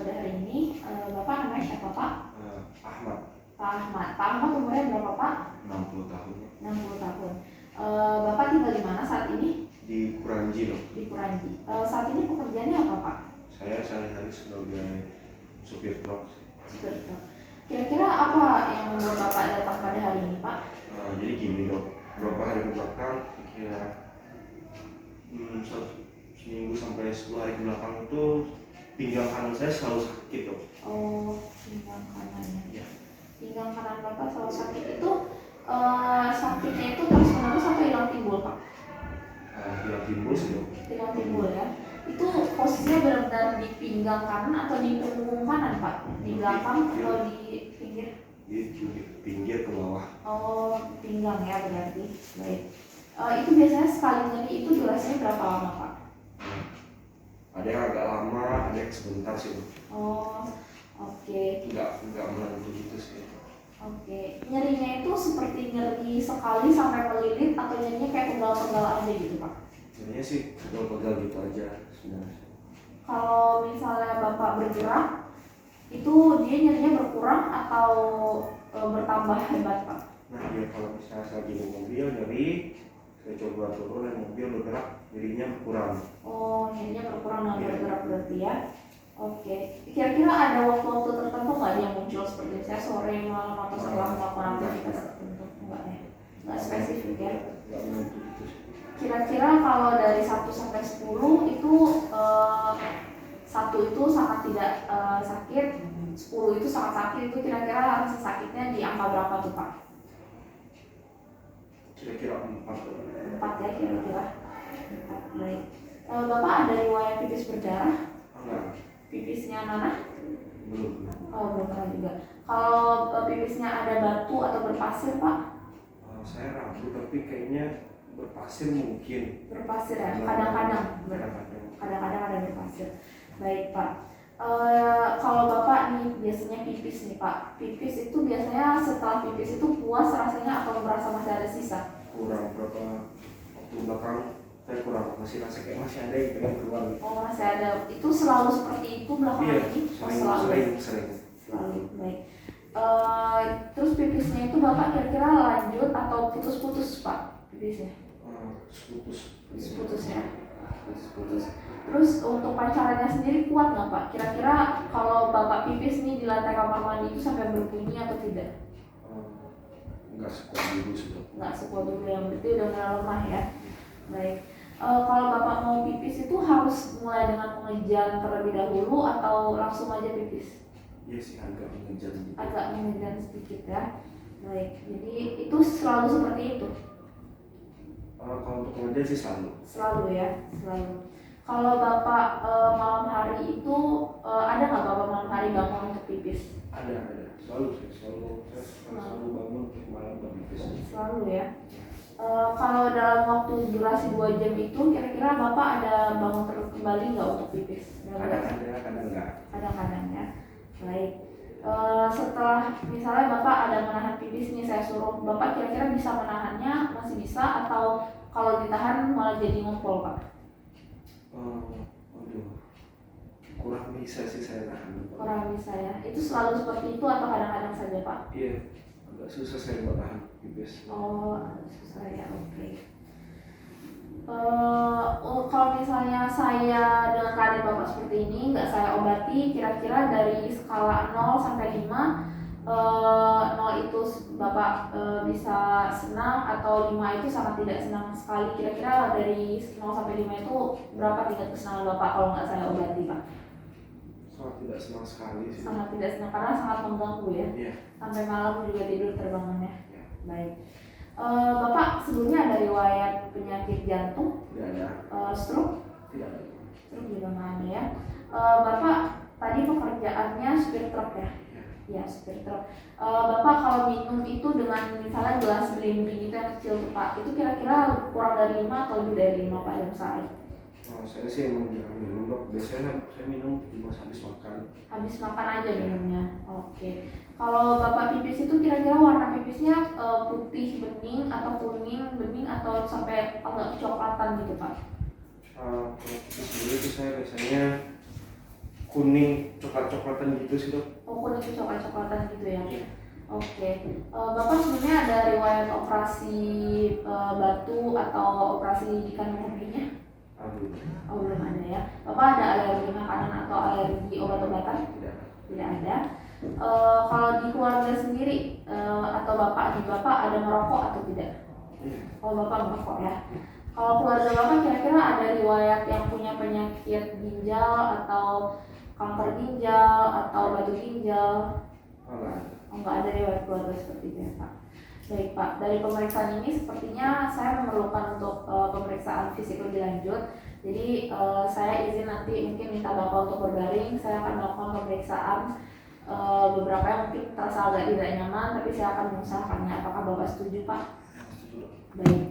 pada hari ini. Bapak namanya siapa Pak? Ahmad. Pak Ahmad. Pak Ahmad umurnya berapa Pak? 60 tahun. 60 tahun. Bapak tinggal di mana saat ini? Di Kuranji loh. Di Kuranji. Saat ini pekerjaannya apa Pak? Saya sehari-hari sebagai supir truk. Supir truk. Kira-kira apa yang membuat Bapak datang pada hari ini Pak? Jadi gini dok, beberapa hari ke belakang, kira seminggu sampai 10 hari ke belakang itu pinggang kanan saya selalu sakit dok. Oh, pinggang kanannya. Ya. Pinggang kanan Bapak selalu sakit itu sakitnya itu terus menerus atau hilang timbul Pak? Hilang timbul sih dok. Hilang timbul ya. Itu posisinya benar-benar di pinggang kanan atau di punggung kanan Pak? Di belakang atau di pinggir? Di pinggir ke bawah. Oh, pinggang ya berarti. Baik. Itu biasanya sekali nyeri itu durasinya berapa lama Pak? Ada yang agak lama, ada yang sebentar sih dok. Oh, oke. Enggak menentu gitu sih. Oke, nyerinya itu seperti nyeri sekali sampai melilit atau nyerinya kayak pegal-pegal aja gitu Pak? Sebenarnya sih pegal-pegal gitu aja sebenarnya. Kalau misalnya Bapak bergerak, itu dia nyerinya berkurang atau bertambah hebat Pak? Nah ya kalau misalnya saya lagi di mobil nyeri, saya coba turun dan mobil bergerak, nyerinya berkurang. Oh, nyerinya berkurang dan bergerak berarti ya? Oke, kira-kira ada waktu-waktu tertentu nggak yang muncul seperti misalnya sore, malam, atau setelah melakukan aktivitas tertentu? Enggak ya? Nggak spesifik ya? Nggak menentu gitu sih. Kira-kira kalau dari 1 sampai 10 itu 1 itu sangat tidak sakit, 10 itu sangat sakit, itu kira-kira rasa sakitnya di angka berapa tuh Pak? Kira-kira 4. 4 ya kira-kira. 4, baik. Bapak ada riwayat pipis berdarah? Enggak. Pipisnya nanah? Belum. Oh, belum pernah juga. Kalau pipisnya ada batu atau berpasir Pak? Saya ragu tapi kayaknya berpasir mungkin. Berpasir ya? Kadang-kadang. Kadang-kadang ada berpasir. Baik Pak. Kalau Bapak nih biasanya pipis nih Pak, pipis itu biasanya setelah pipis itu puas rasanya atau merasa masih ada sisa? Kurang berapa waktu belakang saya kurang masih rasa kayak masih ada yang pengen keluar gitu. Oh, masih ada. Itu selalu seperti itu belakangan ini? Sering. Selalu. Baik. Terus pipisnya itu Bapak kira-kira lanjut atau putus-putus Pak pipisnya? Putus ya. Putus. Terus untuk pancarannya sendiri kuat nggak Pak? Kira-kira kalau Bapak pipis nih di lantai kamar mandi itu sampai berbunyi atau tidak? Enggak sekuat dulu sudah. Nggak sekuat dulu, yang berarti udah mulai lemah ya. Baik. Kalau Bapak mau pipis itu harus mulai dengan mengejan terlebih dahulu atau langsung aja pipis? Iya sih agak mengejar gitu. Agak mengejan sedikit ya. Baik. Jadi itu selalu seperti itu? Kalau untuk mengejar sih selalu. Selalu ya, selalu. Kalau Bapak malam hari itu ada nggak Bapak malam hari bangun untuk pipis? Ada. Selalu bangun untuk malam berpipis. Selalu ya. Kalau dalam waktu durasi 2 jam itu kira-kira Bapak ada bangun terus kembali nggak untuk pipis? Kadang enggak. Kadang-kadang ya. Baik. Setelah misalnya Bapak ada menahan pipis nih, saya suruh Bapak kira-kira bisa menahannya, masih bisa atau kalau ditahan malah jadi ngumpul Pak? Kurang bisa sih saya tahan. Kurang bisa ya. Itu selalu seperti itu atau kadang-kadang saja Pak? Iya, agak susah saya buat tahan pipis. Oh, susah ya, oke. Kalau misalnya saya dengan keadaan Bapak seperti ini, nggak saya obati, kira-kira dari skala 0 sampai 5, 0 itu Bapak bisa senang atau 5 itu sangat tidak senang sekali. Kira-kira dari 0 sampai 5 itu berapa tingkat kesenangan Bapak kalau nggak saya obati Pak? Sangat tidak senang sekali sih. Sangat tidak senang karena sangat mengganggu ya. Iya. Sampai malam juga tidur terbangunnya. Ya. Baik. Bapak sebelumnya ada riwayat penyakit jantung? Tidak ada. Stroke? Tidak ada. Stroke juga nggak ada ya. Bapak tadi pekerjaannya supir truk ya? Ya, supir truk. Bapak kalau minum itu dengan misalnya gelas bling-bling itu yang kecil tuh Pak, itu kira-kira kurang dari 5 atau lebih dari 5 Pak dalam sehari? Saya sih emang jarang minum dok. Biasanya saya minum cuma habis makan. Habis makan aja minumnya. Oke. Kalau Bapak pipis itu kira-kira warna pipisnya putih bening atau kuning bening atau sampai agak kecoklatan gitu Pak? Kalau pipis dulu itu saya biasanya kuning coklat-coklatan gitu sih dok. Oh, kuning coklat-coklatan gitu ya. Oke. Bapak sebelumnya ada riwayat operasi batu atau operasi di kandung kemihnya? Aduh, Oh, belum ada ya. Bapak ada alergi makanan atau alergi obat-obatan? tidak. Tidak ada. Kalau di keluarga sendiri atau bapak ada merokok atau tidak? Iya. Oh, bapak merokok ya. Kalau keluarga bapak kira-kira ada riwayat yang punya penyakit ginjal atau kanker ginjal atau batu ginjal? Oh, nggak ada. Oh, nggak ada riwayat keluarga seperti itu ya Pak. Baik Pak, dari pemeriksaan ini sepertinya saya memerlukan untuk pemeriksaan fisik lebih lanjut. Jadi saya izin nanti mungkin minta Bapak untuk berbaring. Saya akan melakukan pemeriksaan beberapa yang mungkin terasa agak tidak nyaman, tapi saya akan mengusahakannya. Apakah Bapak setuju Pak? Setuju, dok. Baik,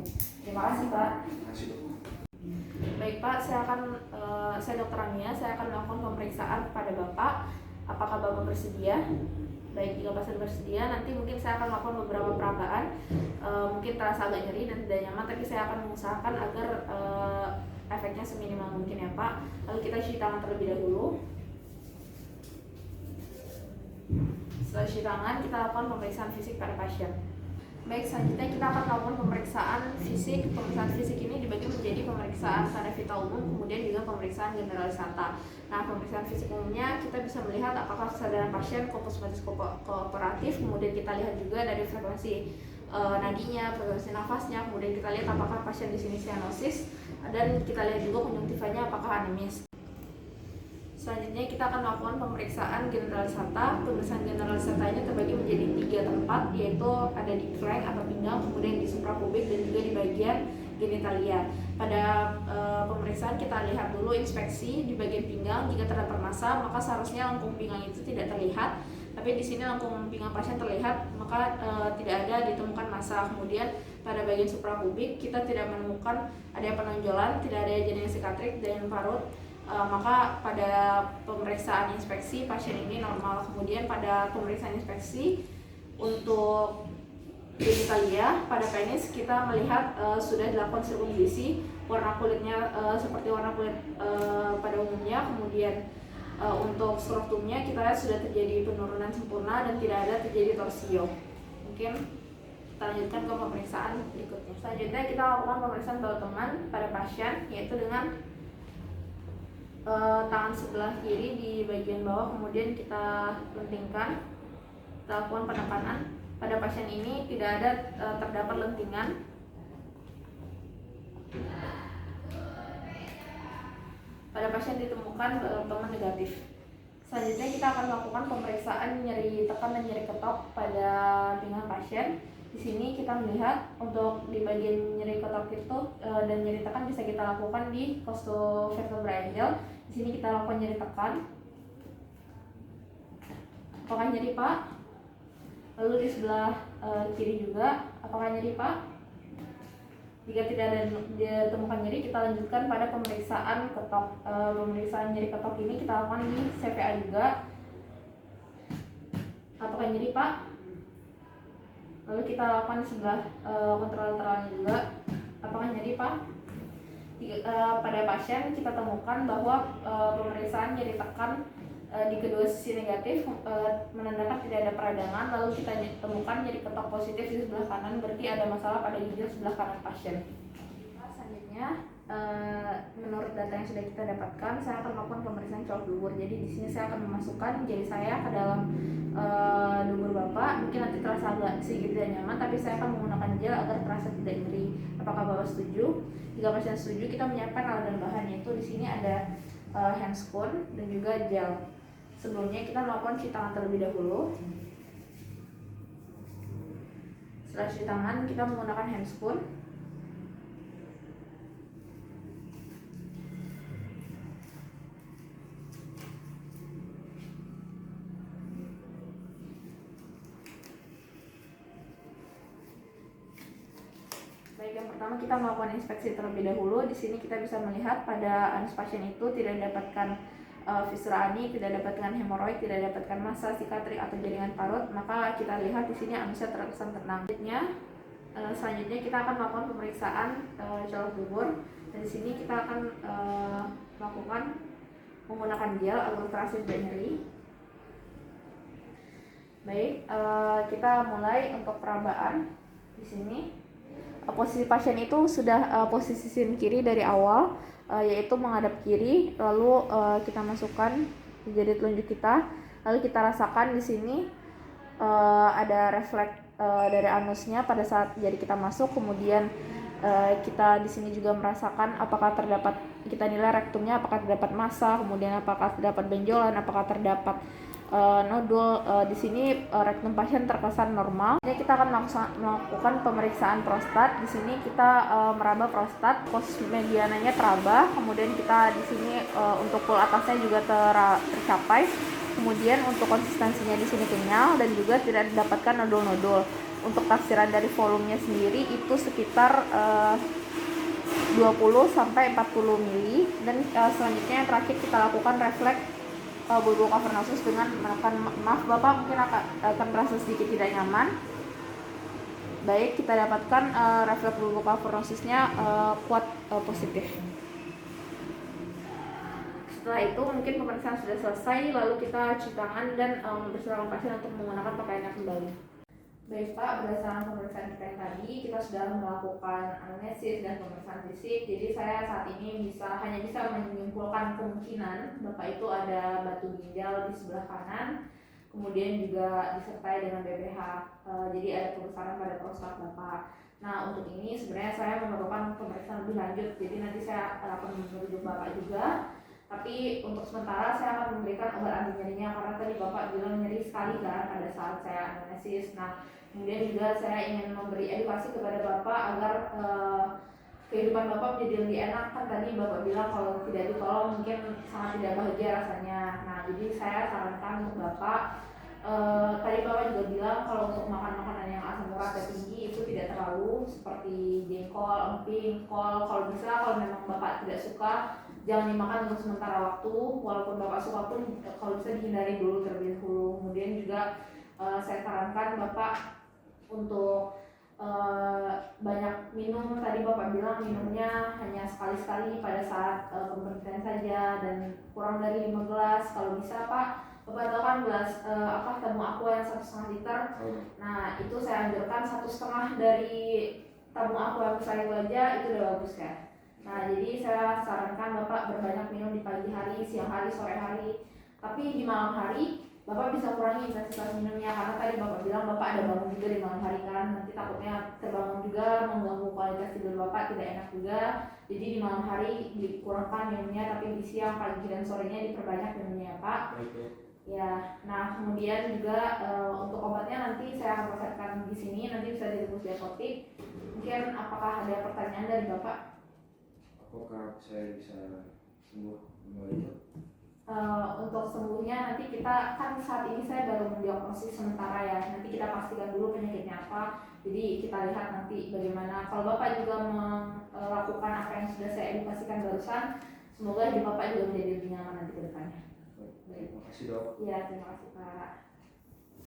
terima kasih Pak. Terima kasih dok. Baik Pak, saya Dr. Ania, saya akan melakukan pemeriksaan kepada Bapak. Apakah Bapak bersedia? Baik, jika pasien bersedia, nanti mungkin saya akan melakukan beberapa peragaan. Mungkin terasa agak nyeri dan tidak nyaman, tapi saya akan mengusahakan agar efeknya seminimal mungkin ya Pak. Lalu kita cuci tangan terlebih dahulu. Setelah cuci tangan, kita lakukan pemeriksaan fisik pada pasien. Baik, selanjutnya kita akan melakukan pemeriksaan fisik. Pemeriksaan fisik ini dibagi menjadi pemeriksaan tanda vital umum, kemudian juga pemeriksaan generalisata. Nah, pemeriksaan fisik umumnya kita bisa melihat apakah kesadaran pasien, kompos kooperatif, kemudian kita lihat juga dari frekuensi nadinya, frekuensi nafasnya, kemudian kita lihat apakah pasien di sini sianosis, dan kita lihat juga konjungtivanya apakah anemis. Selanjutnya kita akan melakukan pemeriksaan generalisata. Pemeriksaan generalisatanya terbagi menjadi 3 tempat, yaitu ada di flank atau pinggang, kemudian di suprapubik dan juga di bagian genitalia. Pada pemeriksaan kita lihat dulu inspeksi di bagian pinggang. Jika terdapat massa, maka seharusnya lengkung pinggang itu tidak terlihat. Tapi di sini lengkung pinggang pasien terlihat, maka tidak ada ditemukan massa. Kemudian pada bagian suprapubik kita tidak menemukan ada penonjolan, tidak ada jaringan sikatrik dan parut. Maka pada pemeriksaan inspeksi pasien ini normal. Kemudian pada pemeriksaan inspeksi untuk genitalia pada penis kita melihat sudah dilakukan sirkumsisi, warna kulitnya seperti warna kulit pada umumnya. Kemudian untuk strukturnya kita lihat sudah terjadi penurunan sempurna dan tidak ada terjadi torsio. Mungkin kita lanjutkan ke pemeriksaan berikutnya. Selanjutnya kita lakukan pemeriksaan bau teman pada pasien, yaitu dengan tangan sebelah kiri di bagian bawah, kemudian kita lentingkan, kita lakukan penekanan. Pada pasien ini tidak ada terdapat lentingan. Pada pasien ditemukan teman negatif. Selanjutnya kita akan melakukan pemeriksaan nyeri tekan dan nyeri ketok pada pinggang pasien. Di sini kita melihat untuk di bagian nyeri ketok itu dan nyeri tekan bisa kita lakukan di costovertebral angle. Di sini kita lakukan nyeri tekan. Apakah nyeri Pak? Lalu di sebelah kiri juga, apakah nyeri Pak? Jika tidak ada ditemukan nyeri, kita lanjutkan pada pemeriksaan ketok. Pemeriksaan nyeri ketok ini kita lakukan di CPA juga. Apakah nyeri Pak? Lalu kita lakukan di sebelah kontralateralnya juga. Apakah nyeri Pak? Pada pasien kita temukan bahwa pemeriksaan nyeri tekan di kedua sisi negatif menandakan tidak ada peradangan. Lalu kita temukan nyeri ketok positif di sebelah kanan, berarti ada masalah pada ginjal sebelah kanan pasien. Selanjutnya, menurut data yang sudah kita dapatkan, saya akan melakukan pemeriksaan colok dubur. Jadi di sini saya akan memasukkan jari saya ke dalam dubur Bapak. Mungkin nanti terasa agak sedikit tidak nyaman, tapi saya akan menggunakan gel agar terasa tidak nyeri. Apakah Bapak setuju? Jika pasien setuju, kita menyiapkan alat dan bahan, yaitu di sini ada handscoon dan juga gel. Sebelumnya kita melakukan cuci tangan terlebih dahulu. Setelah cuci tangan, kita menggunakan handscoon. Baik, yang pertama kita melakukan inspeksi terlebih dahulu. Di sini kita bisa melihat pada anus pasien itu tidak dapatkan fisura ani, tidak dapatkan hemoroid, tidak dapatkan massa, sikatrik atau jaringan parut. Maka kita lihat di sini anusnya terkesan tenang. Selanjutnya kita akan melakukan pemeriksaan colok dubur. Dan di sini kita akan melakukan menggunakan gel agar terasa tidak nyeri. Baik, kita mulai untuk perabaan. Di sini posisi pasien itu sudah posisi sisi kiri dari awal, yaitu menghadap kiri. Lalu kita masukkan di jari telunjuk kita. Lalu kita rasakan di sini ada refleks dari anusnya pada saat jari kita masuk. Kemudian kita di sini juga merasakan apakah terdapat, kita nilai rektumnya apakah terdapat massa, kemudian apakah terdapat benjolan, apakah terdapat nodul. Di sini rektum pasien terkesan normal. Ini kita akan melakukan pemeriksaan prostat. Di sini kita meraba prostat, pos mediananya teraba. Kemudian kita di sini untuk pul atasnya juga tercapai. Kemudian untuk konsistensinya di sini kenyal dan juga tidak didapatkan nodul-nodul. Untuk taksiran dari volumenya sendiri itu sekitar 20 sampai 40 mili. Dan selanjutnya yang terakhir kita lakukan refleks bulbo cavernosus dengan menekan, maaf Bapak mungkin akan merasa sedikit tidak nyaman. Baik, kita dapatkan refleks bulbo cavernosusnya kuat positif. Setelah itu mungkin pemeriksaan sudah selesai, lalu kita cuci tangan dan mempersilakan pasien untuk menggunakan pakaiannya kembali. Baik Pak, berdasarkan pemeriksaan kita yang tadi, kita sudah melakukan anamnesis dan pemeriksaan fisik. Jadi saya saat ini hanya bisa menyimpulkan kemungkinan Bapak itu ada batu ginjal di sebelah kanan, kemudian juga disertai dengan BPH. Jadi ada pembesaran pada prostat Bapak. Nah untuk ini sebenarnya saya memerlukan pemeriksaan lebih lanjut. Jadi nanti saya akan merujuk Bapak juga. Tapi untuk sementara saya akan memberikan obat anti nyerinya karena tadi Bapak bilang nyeri sekali kan pada saat saya anamnesis. Nah, kemudian juga saya ingin memberi edukasi kepada Bapak agar kehidupan Bapak menjadi lebih enak. Kan tadi Bapak bilang kalau tidak ditolong mungkin sangat tidak bahagia rasanya. Nah, jadi saya sarankan untuk Bapak, tadi Bapak juga bilang kalau untuk makan makanan yang asam uratnya tinggi itu tidak terlalu, seperti jengkol, emping, kol. Kalau bisa, kalau memang Bapak tidak suka, jangan dimakan untuk sementara waktu. Walaupun Bapak suka pun kalau bisa dihindari dulu terlebih dahulu. Kemudian juga saya sarankan Bapak untuk banyak minum. Tadi Bapak bilang minumnya hanya sekali-sekali pada saat pemberhentian saja dan kurang dari 5 gelas. Kalau bisa Pak, Bapak tahu kan gelas tamu aqua yang 1,5 liter. Nah itu saya anjurkan 1,5 dari tamu aqua yang besar itu aja, itu udah bagus ya. Nah jadi saya sarankan Bapak berbanyak minum di pagi hari, siang hari, sore hari. Tapi di malam hari Bapak bisa kurangi intensitas minumnya karena tadi Bapak bilang Bapak ada bangun juga di malam hari kan. Nanti takutnya terbangun juga mengganggu kualitas tidur Bapak, tidak enak juga. Jadi di malam hari dikurangkan minumnya, tapi di siang, pagi dan sorenya diperbanyak minumnya ya Pak. Ya, nah kemudian juga untuk obatnya nanti saya akan resepkan di sini, nanti bisa ditebus di apotek. Mungkin apakah ada pertanyaan dari Bapak? Apakah saya bisa sembuh kembali? Untuk sembuhnya nanti kita kan saat ini saya baru mendiagnosis sementara ya. Nanti kita pastikan dulu penyakitnya apa. Jadi kita lihat nanti bagaimana. Kalau Bapak juga melakukan apa yang sudah saya edukasikan barusan, semoga hidup Bapak juga menjadi lebih nyaman nanti ke depannya. Terima kasih Dok. Iya, terima kasih Pak.